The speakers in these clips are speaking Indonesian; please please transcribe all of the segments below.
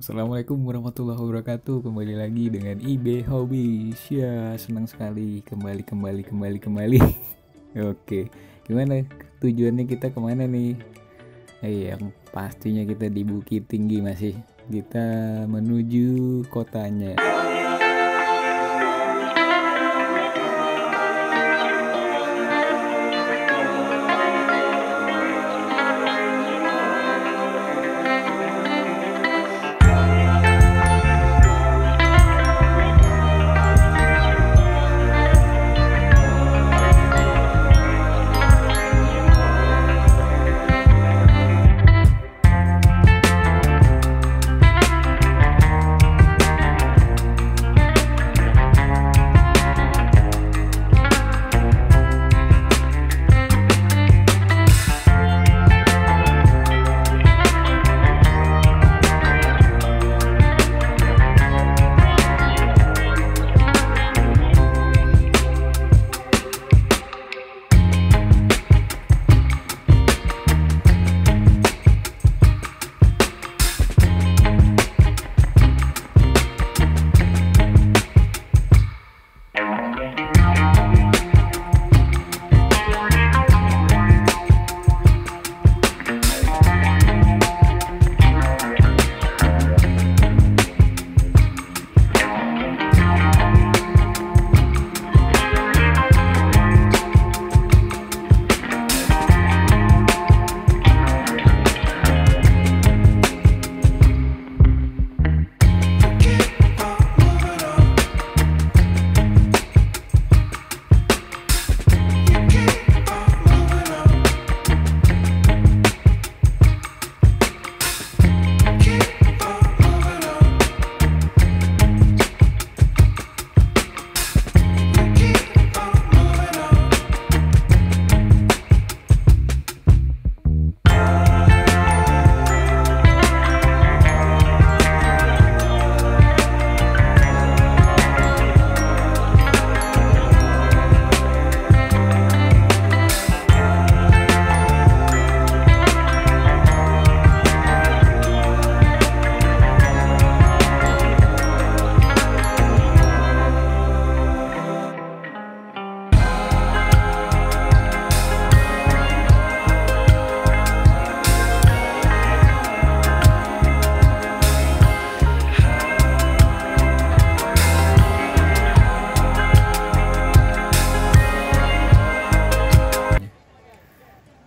Assalamualaikum warahmatullahi wabarakatuh. Kembali lagi dengan IB Hobbies. Ya, senang sekali kembali. Oke, gimana tujuannya kita kemana nih? Yang pastinya kita di Bukit Tinggi masih. Kita menuju kotanya.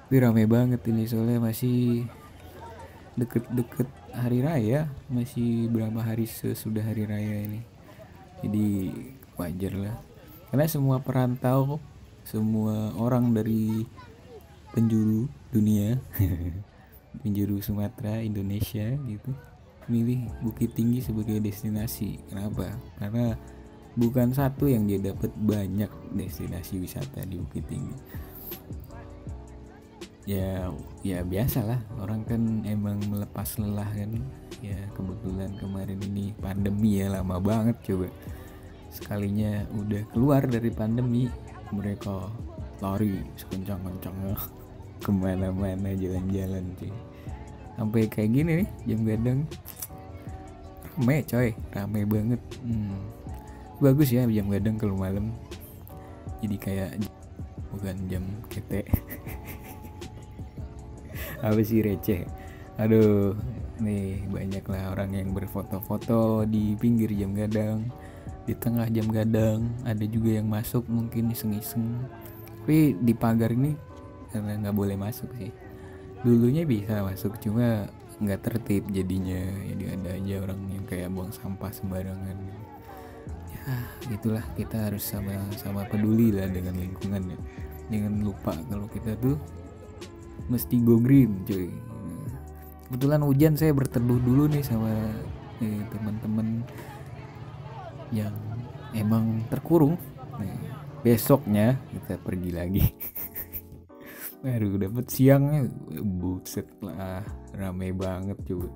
Tapi rame banget ini soalnya masih deket-deket hari raya, masih berapa hari sesudah hari raya ini. Jadi wajar lah. Karena semua perantau, semua orang dari penjuru dunia, penjuru Sumatera, Indonesia gitu, milih Bukit Tinggi sebagai destinasi. Kenapa? Karena bukan satu yang dia dapat, banyak destinasi wisata di Bukit Tinggi. Ya biasalah, orang kan emang melepas lelah kan. Ya kebetulan kemarin ini pandemi ya, lama banget. Coba sekalinya udah keluar dari pandemi, mereka lari sekencang-kencangnya kemana-mana, jalan-jalan sih. Sampai kayak gini nih, Jam Gadang rame coy, rame banget. Bagus ya Jam Gadang kalau malam, jadi kayak bukan jam ketek. Apa sih, receh. Aduh, nih banyak lah orang yang berfoto-foto di pinggir Jam Gadang, di tengah Jam Gadang. Ada juga yang masuk mungkin iseng-iseng, tapi di pagar ini karena nggak boleh masuk sih. Dulunya bisa masuk, cuma nggak tertib jadinya. Jadi ada aja orang yang kayak buang sampah sembarangan. Ya gitulah, kita harus sama-sama peduli lah dengan lingkungan ya. Jangan lupa kalau kita tuh mesti go green cuy. Kebetulan hujan, saya berteduh dulu nih sama teman-teman yang emang terkurung. Besoknya kita pergi lagi. Baru dapat siangnya, buset lah, ramai banget coba.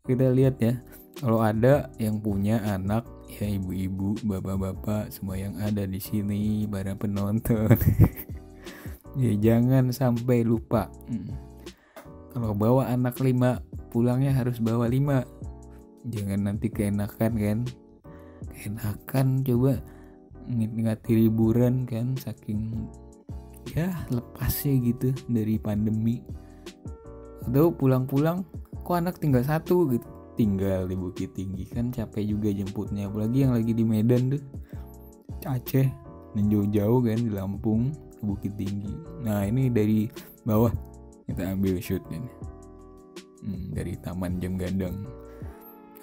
Kita lihat ya, kalau ada yang punya anak, ya ibu-ibu, bapak-bapak, semua yang ada di sini, para penonton. Ya jangan sampai lupa. Kalau bawa anak 5, pulangnya harus bawa 5. Jangan nanti keenakan coba ngati liburan kan, saking ya lepasnya gitu dari pandemi. Atau pulang-pulang kok anak tinggal satu gitu, tinggal di Bukit Tinggi kan capek juga jemputnya, apalagi yang lagi di Medan tuh, Aceh, dan jauh-jauh kan di Lampung ke Bukit Tinggi. Nah ini dari bawah kita ambil shoot kan, dari Taman Jam Gadang.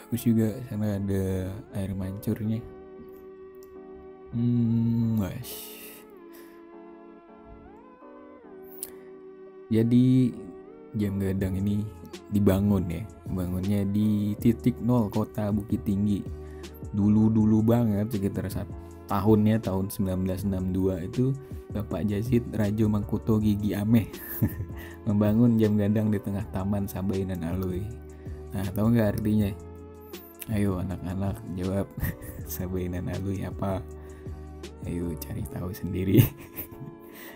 Bagus juga, sana ada air mancurnya. Mas. Jadi Jam Gadang ini bangunnya di titik nol kota Bukit Tinggi. Dulu banget, sekitar tahun 1962 itu Bapak Yazid Rajo Mangkuto Gigi Ameh membangun Jam Gadang di tengah Taman Sabainan Aloi. Nah, tahu nggak artinya? Ayo anak-anak jawab. Sabainan Aloi apa? Ayo cari tahu sendiri.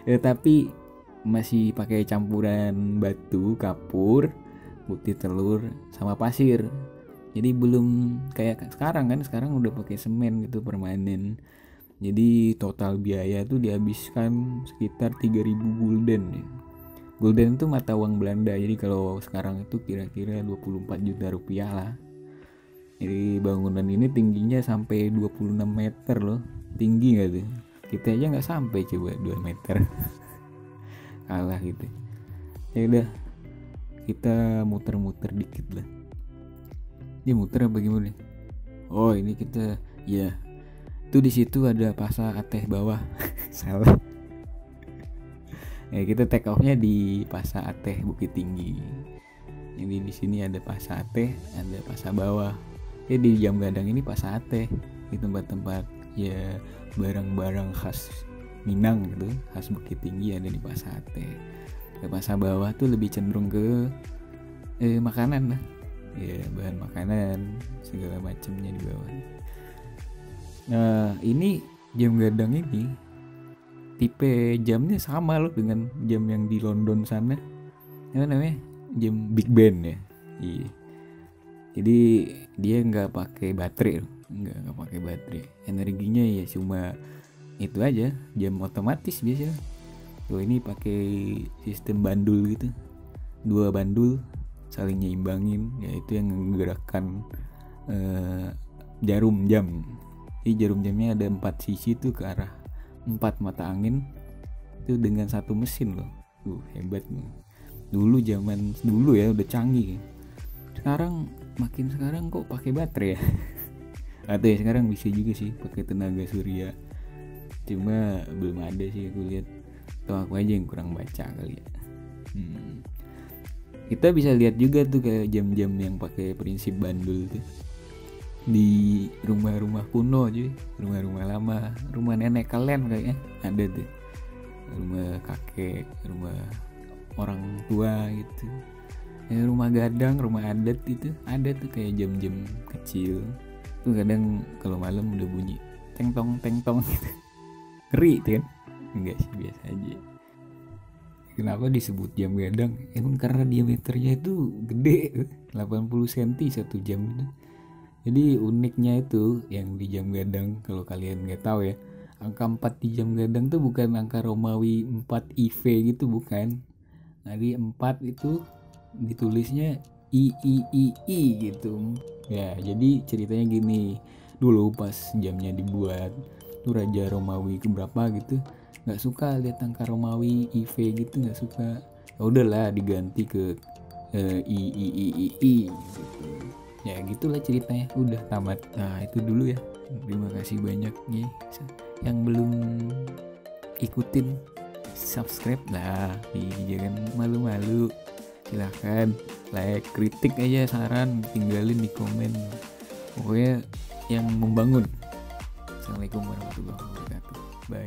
Tapi masih pakai campuran batu, kapur, putih telur sama pasir. Jadi belum kayak sekarang kan, sekarang udah pakai semen gitu permanen. Jadi total biaya tuh dihabiskan sekitar 3.000 gulden ya. Gulden itu mata uang Belanda. Jadi kalau sekarang itu kira-kira 24 juta rupiah lah. Jadi bangunan ini tingginya sampai 26 meter loh. Tinggi gak tuh? Kita aja gak sampai coba 2 meter. Kalah gitu. Ya udah, kita muter-muter dikit lah. Dia muter apa gimana? Oh ini kita, ya itu di situ ada Pasa Ateh bawah. Salah. Ya kita take off-nya di Pasa Ateh Bukit Tinggi. Jadi di sini ada Pasa Ateh, ada Pasa bawah. Jadi di Jam Gadang ini Pasa Ateh, di tempat-tempat ya barang-barang khas Minang gitu, khas Bukit Tinggi ada di Pasa Ateh. Ke Pasa bawah tuh lebih cenderung ke makanan lah. Ya bahan makanan segala macamnya di bawah. Nah ini Jam Gadang ini tipe jamnya sama loh dengan jam yang di London sana. Apa namanya? Jam Big Ben ya. Iya. Jadi dia nggak pakai baterai loh. Nggak pakai baterai. Energinya ya cuma itu aja, jam otomatis biasanya. Tuh ini pakai sistem bandul gitu. 2 bandul saling nyimbangin, yaitu yang menggerakkan jarum jam. Jadi jarum jamnya ada 4 sisi tuh ke arah 4 mata angin itu dengan 1 mesin loh. Hebat loh. Dulu zaman dulu ya udah canggih. Makin sekarang kok pakai baterai ya. Atau ya sekarang bisa juga sih pakai tenaga surya. Cuma belum ada sih aku lihat. Atau aku aja yang kurang baca kali ya. Kita bisa lihat juga tuh kayak jam-jam yang pakai prinsip bandul tuh di rumah-rumah kuno aja, rumah-rumah lama, rumah nenek kalian kayaknya ada tuh, rumah kakek, rumah orang tua gitu. Ya, rumah gadang, rumah adat itu ada tuh kayak jam-jam kecil tuh, kadang kalau malam udah bunyi teng tong gitu. Ngeri tuh kan? Enggak sih, biasa aja. Kenapa disebut jam gadang? Emang karena diameternya itu gede, 80 cm satu jam itu. Jadi uniknya itu yang di Jam Gadang, kalau kalian nggak tahu ya, angka 4 di Jam Gadang tuh bukan angka Romawi 4 IV gitu, bukan. Jadi 4 itu ditulisnya I gitu. Ya, jadi ceritanya gini. Dulu pas jamnya dibuat, tuh Raja Romawi keberapa gitu nggak suka lihat angka Romawi IV gitu, nggak suka. Ya udahlah diganti ke I gitu. Ya gitulah ceritanya, udah tamat. Nah itu dulu ya, terima kasih banyak nih yang belum ikutin, subscribe lah, jangan malu-malu, silahkan like, kritik aja, saran tinggalin di komen, pokoknya yang membangun. Assalamualaikum warahmatullahi wabarakatuh, bye.